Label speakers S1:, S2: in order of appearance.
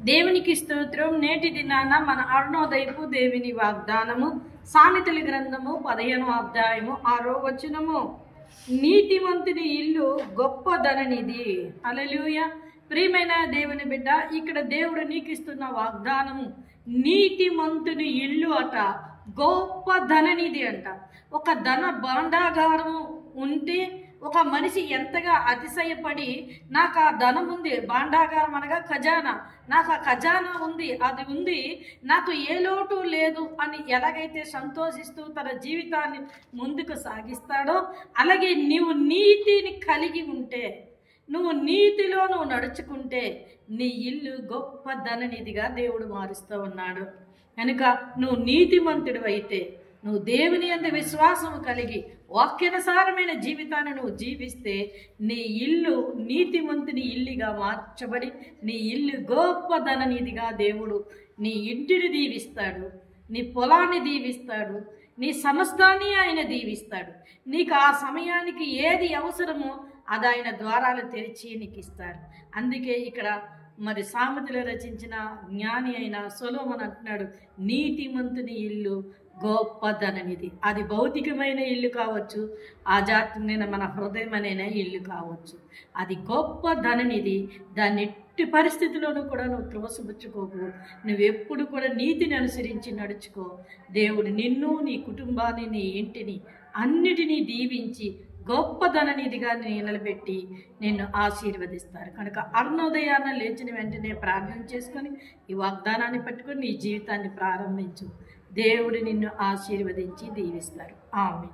S1: దేవునికి స్తోత్రం. నేటి దినాన మన అరుణోదయపు దేవుని వాగ్దానము సామెతల గ్రంథము 15వ అధ్యాయము 6వ వచనము. నీతిమంతుని ఇల్లు గొప్ప ధననిధి. హల్లెలూయా. ప్రియమైన దేవుని బిడ్డ, ఇక్కడ దేవుడు నీకు ఇస్తున్న వాగ్దానము నీతిమంతుని ఇల్లు అట గొప్ప ధననిధి అంట. ఒక ధన భాండాగారము ఉంటే ఒక మనిషి ఎంతగా అతిశయపడి నాకు ఆ ధనం ఉంది, భాండాగారం అనగా ఖజానా, నాకు ఆ ఖజానా ఉంది, అది ఉంది, నాకు ఏ లోటు లేదు అని ఎలాగైతే సంతోషిస్తూ తన జీవితాన్ని ముందుకు సాగిస్తాడో, అలాగే నీవు నీతిని కలిగి ఉంటే, నువ్వు నీతిలో నువ్వు నడుచుకుంటే నీ ఇల్లు గొప్ప ధననిధిగా దేవుడు మారుస్తూ ఉన్నాడు. కనుక నువ్వు నీతిమంతుడు అయితే, నువ్వు దేవుని యందు విశ్వాసము కలిగి వాక్యానుసారమైన జీవితాన్ని నువ్వు జీవిస్తే నీ ఇల్లు నీతిమంతుని ఇల్లుగా మార్చబడి నీ ఇల్లు గొప్ప ధననిధిగా దేవుడు నీ ఇంటిని దీవిస్తాడు, నీ పొలాన్ని దీవిస్తాడు, నీ సమస్తాన్ని ఆయన దీవిస్తాడు. నీకు ఆ సమయానికి ఏది అవసరమో అది ఆయన ద్వారాలు తెరిచి నీకు ఇస్తాడు. అందుకే ఇక్కడ మరి సామెతలు రచించిన జ్ఞాని అయిన సొలొమోను అంటున్నాడు, నీతిమంతుని ఇల్లు గొప్ప ధననిధి. అది భౌతికమైన ఇల్లు కావచ్చు, ఆధ్యాత్మికమైన మన హృదయమైన ఇల్లు కావచ్చు, అది గొప్ప ధననిధి. దాన్ని ఎట్టి పరిస్థితుల్లోనూ కూడా నువ్వు త్రోసిపుచ్చుకోకు. నువ్వెప్పుడు కూడా నీతిని అనుసరించి నడుచుకో. దేవుడు నిన్ను, నీ కుటుంబాన్ని, నీ ఇంటిని అన్నిటినీ దీవించి గొప్ప ధననిధిగా నిలబెట్టి నిన్ను ఆశీర్వదిస్తారు. కనుక అరుణోదయాన్ని లేచిన వెంటనే ప్రార్థన చేసుకొని ఈ వాగ్దానాన్ని పట్టుకొని నీ జీవితాన్ని ప్రారంభించు. దేవుడు నిన్ను ఆశీర్వదించి దీవిస్తారు. ఆమేన్.